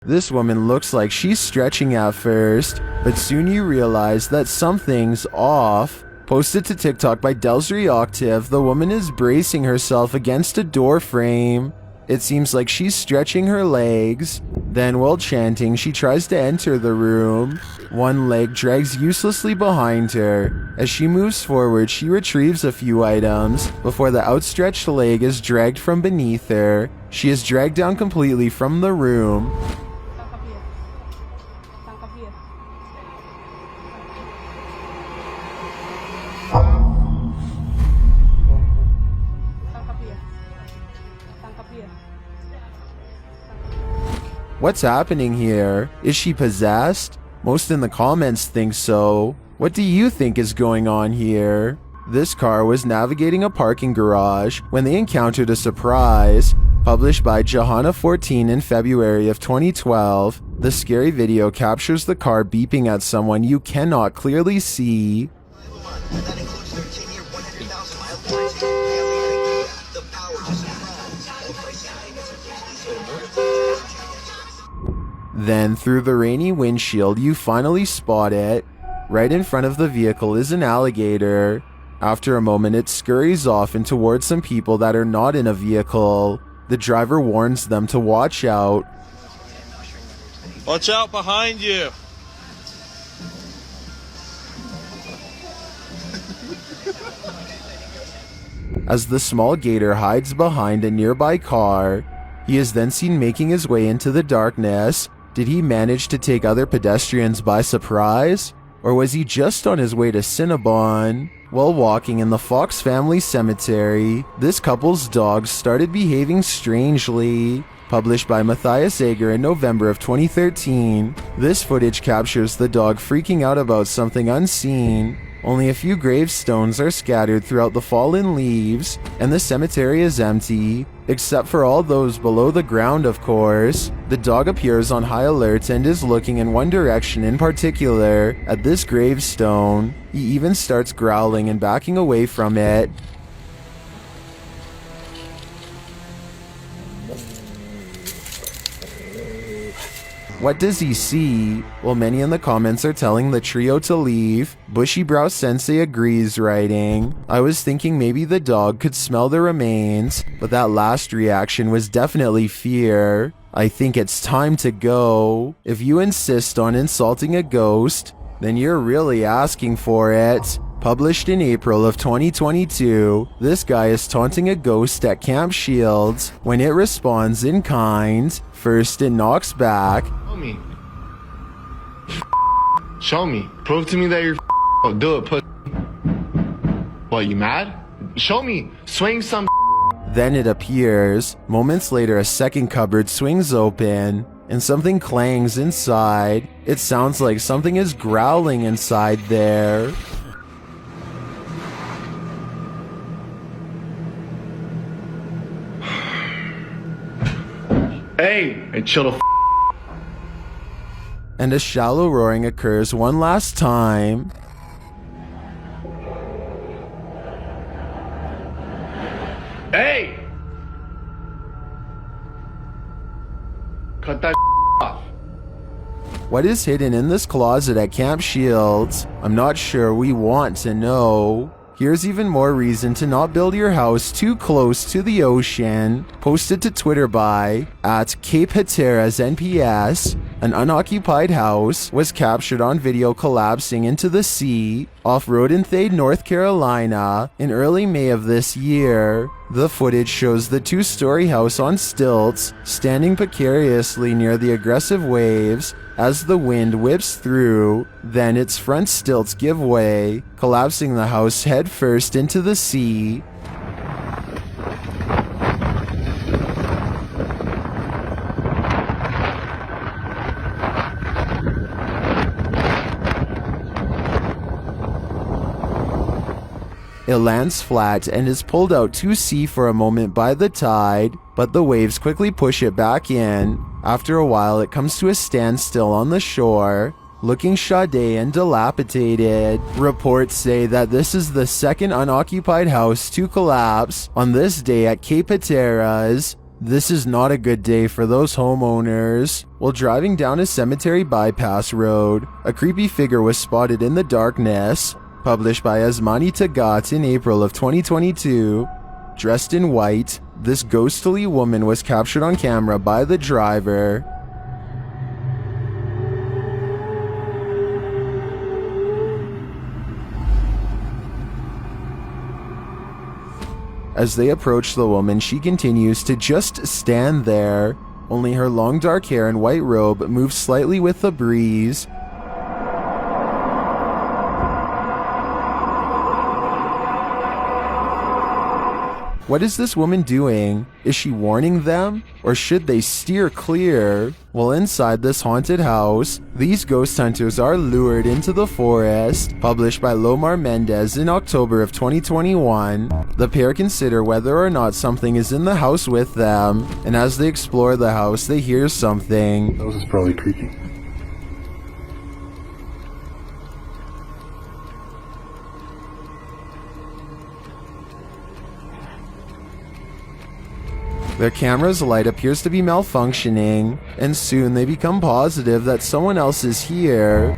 This woman looks like she's stretching at first, but soon you realize that something's off. Posted to TikTok by Delsry Octave, the woman is bracing herself against a door frame. It seems like she's stretching her legs. Then while chanting, she tries to enter the room. One leg drags uselessly behind her. As she moves forward, she retrieves a few items before the outstretched leg is dragged from beneath her. She is dragged down completely from the room. What's happening here? Is she possessed? Most in the comments think so. What do you think is going on here? This car was navigating a parking garage when they encountered a surprise. Published by Johanna14 in February of 2012, the scary video captures the car beeping at someone you cannot clearly see. That includes 13-year, 100,000 mile warranty. The power just Then through the rainy windshield you finally spot it. Right in front of the vehicle is an alligator. After a moment it scurries off and towards some people that are not in a vehicle. The driver warns them to watch out. Watch out behind you! As the small gator hides behind a nearby car, he is then seen making his way into the darkness. Did he manage to take other pedestrians by surprise? Or was he just on his way to Cinnabon? While walking in the Fox family cemetery, this couple's dog started behaving strangely. Published by Matthias Ager in November of 2013, this footage captures the dog freaking out about something unseen. Only a few gravestones are scattered throughout the fallen leaves, and the cemetery is empty, except for all those below the ground, of course. The dog appears on high alert and is looking in one direction in particular, at this gravestone. He even starts growling and backing away from it. What does he see? Well, many in the comments are telling the trio to leave. Bushy Brow Sensei agrees, writing, I was thinking maybe the dog could smell the remains, but that last reaction was definitely fear. I think it's time to go. If you insist on insulting a ghost, then you're really asking for it. Published in April of 2022, this guy is taunting a ghost at Camp Shields. When it responds in kind, first it knocks back. Show me. Show me. Prove to me that you're do it, put. What, you mad? Show me. Swing some. Then it appears. Moments later, a second cupboard swings open, and something clangs inside. It sounds like something is growling inside there. Hey, chill the And a shallow roaring occurs one last time. Hey! Cut that off. What is hidden in this closet at Camp Shields? I'm not sure, we want to know. Here's even more reason to not build your house too close to the ocean. Posted to Twitter by @CapeHateras_NPS. An unoccupied house was captured on video collapsing into the sea off Rodenthade, North Carolina in early May of this year. The footage shows the two-story house on stilts standing precariously near the aggressive waves as the wind whips through. Then its front stilts give way, collapsing the house head first into the sea. It lands flat and is pulled out to sea for a moment by the tide, but the waves quickly push it back in. After a while, it comes to a standstill on the shore, looking shoddy and dilapidated. Reports say that this is the second unoccupied house to collapse on this day at Cape Hatteras. This is not a good day for those homeowners. While driving down a cemetery bypass road, a creepy figure was spotted in the darkness. Published by ASMANI TAGAT in April of 2022. Dressed in white, this ghostly woman was captured on camera by the driver. As they approach the woman, she continues to just stand there. Only her long dark hair and white robe move slightly with the breeze. What is this woman doing? Is she warning them? Or should they steer clear? Well, inside this haunted house, these ghost hunters are lured into the forest. Published by Lomar Mendz in October of 2021. The pair consider whether or not something is in the house with them, and as they explore the house, they hear something. That was probably creepy. Their camera's light appears to be malfunctioning, and soon they become positive that someone else is here.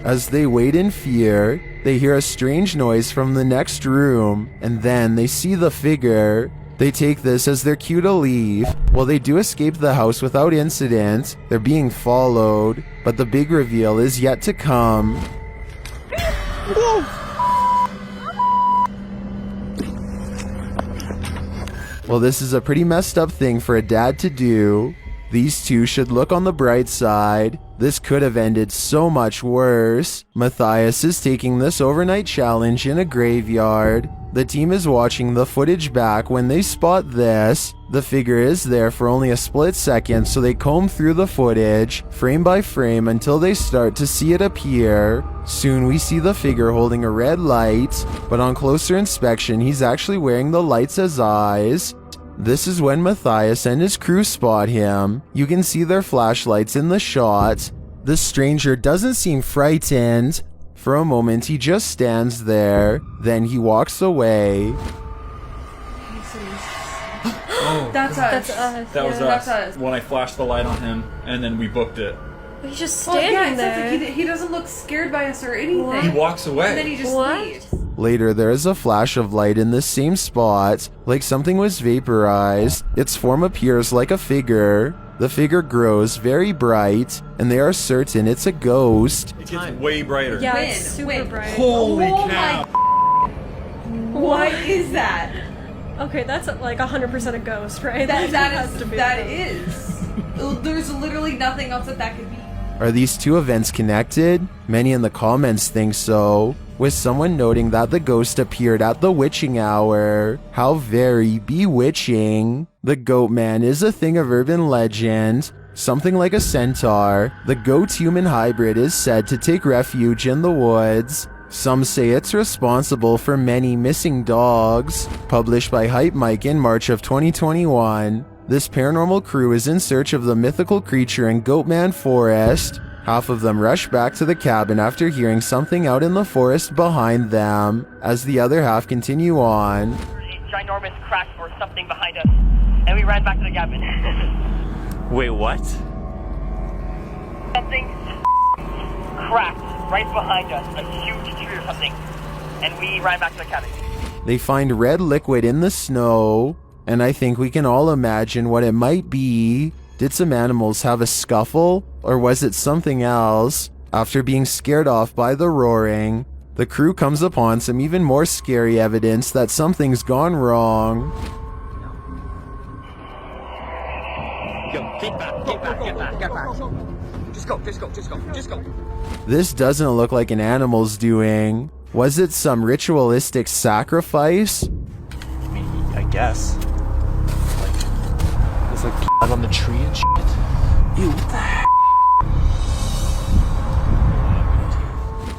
As they wait in fear, they hear a strange noise from the next room, and then they see the figure. They take this as their cue to leave. While they do escape the house without incident, they're being followed, but the big reveal is yet to come. Well, this is a pretty messed up thing for a dad to do. These two should look on the bright side. This could have ended so much worse. Matthias is taking this overnight challenge in a graveyard. The team is watching the footage back when they spot this. The figure is there for only a split second, so they comb through the footage, frame by frame, until they start to see it appear. Soon we see the figure holding a red light, but on closer inspection, he's actually wearing the lights as eyes. This is when Matthias and his crew spot him. You can see their flashlights in the shot. The stranger doesn't seem frightened. For a moment, he just stands there. Then he walks away. Oh, That's us. that was That's us. us. When I flashed the light on him, and then we booked it. But he's just Well, standing yeah, it there. sounds like he doesn't look scared by us or anything. He walks away. And then he just What? leaves. Later, there is a flash of light in the same spot, like something was vaporized. Its form appears like a figure. The figure grows very bright, and they are certain it's a ghost. It gets way brighter. Yeah, When? it's super When? bright. Holy Oh cow! What is that? Okay, that's like 100% a ghost, right? That has to is. be That a ghost. is. There's literally nothing else that could be. Are these two events connected? Many in the comments think so, with someone noting that the ghost appeared at the witching hour. How very bewitching. The goat man is a thing of urban legend. Something like a centaur, the goat-human hybrid is said to take refuge in the woods. Some say it's responsible for many missing dogs. Published by HypeMyke in March of 2021. This paranormal crew is in search of the mythical creature in Goatman Forest. Half of them rush back to the cabin after hearing something out in the forest behind them, as the other half continue on. Ginormous crack or something behind us, and we ran back to the cabin. Wait, what? Something cracked right behind us, a huge tree or something, and we ran back to the cabin. They find red liquid in the snow, and I think we can all imagine what it might be. Did some animals have a scuffle, or was it something else? After being scared off by the roaring, the crew comes upon some even more scary evidence that something's gone wrong. Get back. Just go. This doesn't look like an animal's doing. Was it some ritualistic sacrifice? I mean, I guess. Like, there's like blood on the tree and shit. Ew, what the heck?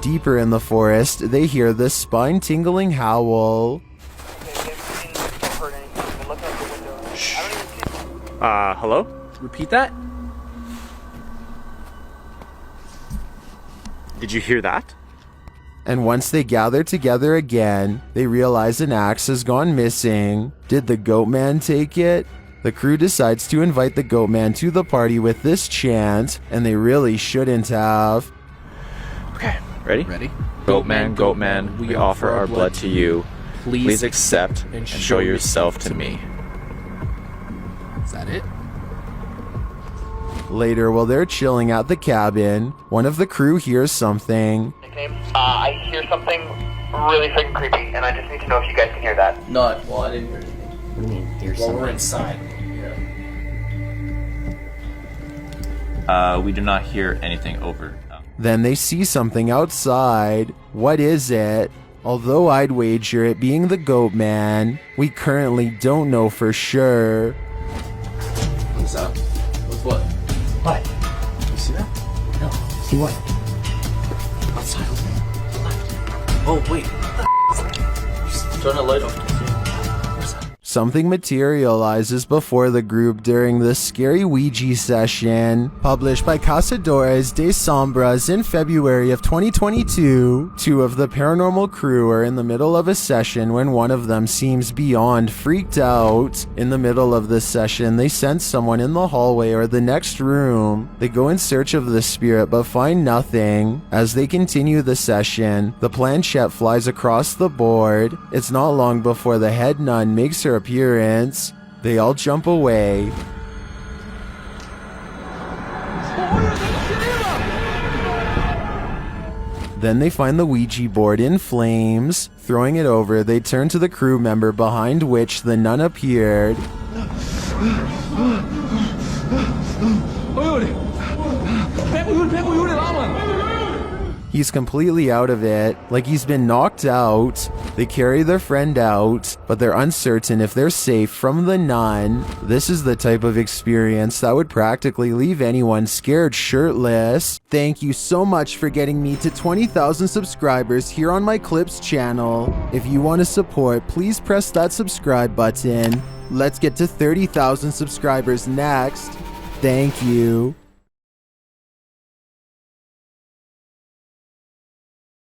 Deeper in the forest, they hear this spine-tingling howl. Hello? Repeat that? Did you hear that? And once they gather together again, they realize an axe has gone missing. Did the goat man take it? The crew decides to invite the goat man to the party with this chant, and they really shouldn't have. Okay, ready? Ready? Goat man, we offer our blood to you. Please accept and show yourself to me. Is that it? Later, while they're chilling at the cabin, one of the crew hears something. I hear something really freaking creepy, and I just need to know if you guys can hear that. No, well, I didn't hear anything. What do you mean, hear something? Well, we're inside. We do not hear anything over. Then they see something outside. What is it? Although I'd wager it being the goat man, we currently don't know for sure. What's up? What's what? What? You see that? No. See what? Outside. Left. Oh, wait. What the Just turn the light off. Where's that? Something materializes before the group during the scary Ouija session. Published by Cazadores de Sombras in February of 2022, two of the paranormal crew are in the middle of a session when one of them seems beyond freaked out. In the middle of the session, they sense someone in the hallway or the next room. They go in search of the spirit but find nothing. As they continue the session, the planchette flies across the board. It's not long before the head nun makes her appearance. They all jump away. Then they find the Ouija board in flames. Throwing it over, they turn to the crew member behind which the nun appeared. He's completely out of it, like he's been knocked out. They carry their friend out, but they're uncertain if they're safe from the nun. This is the type of experience that would practically leave anyone scared shirtless. Thank you so much for getting me to 20,000 subscribers here on my Clips channel. If you want to support, please press that subscribe button. Let's get to 30,000 subscribers next. Thank you.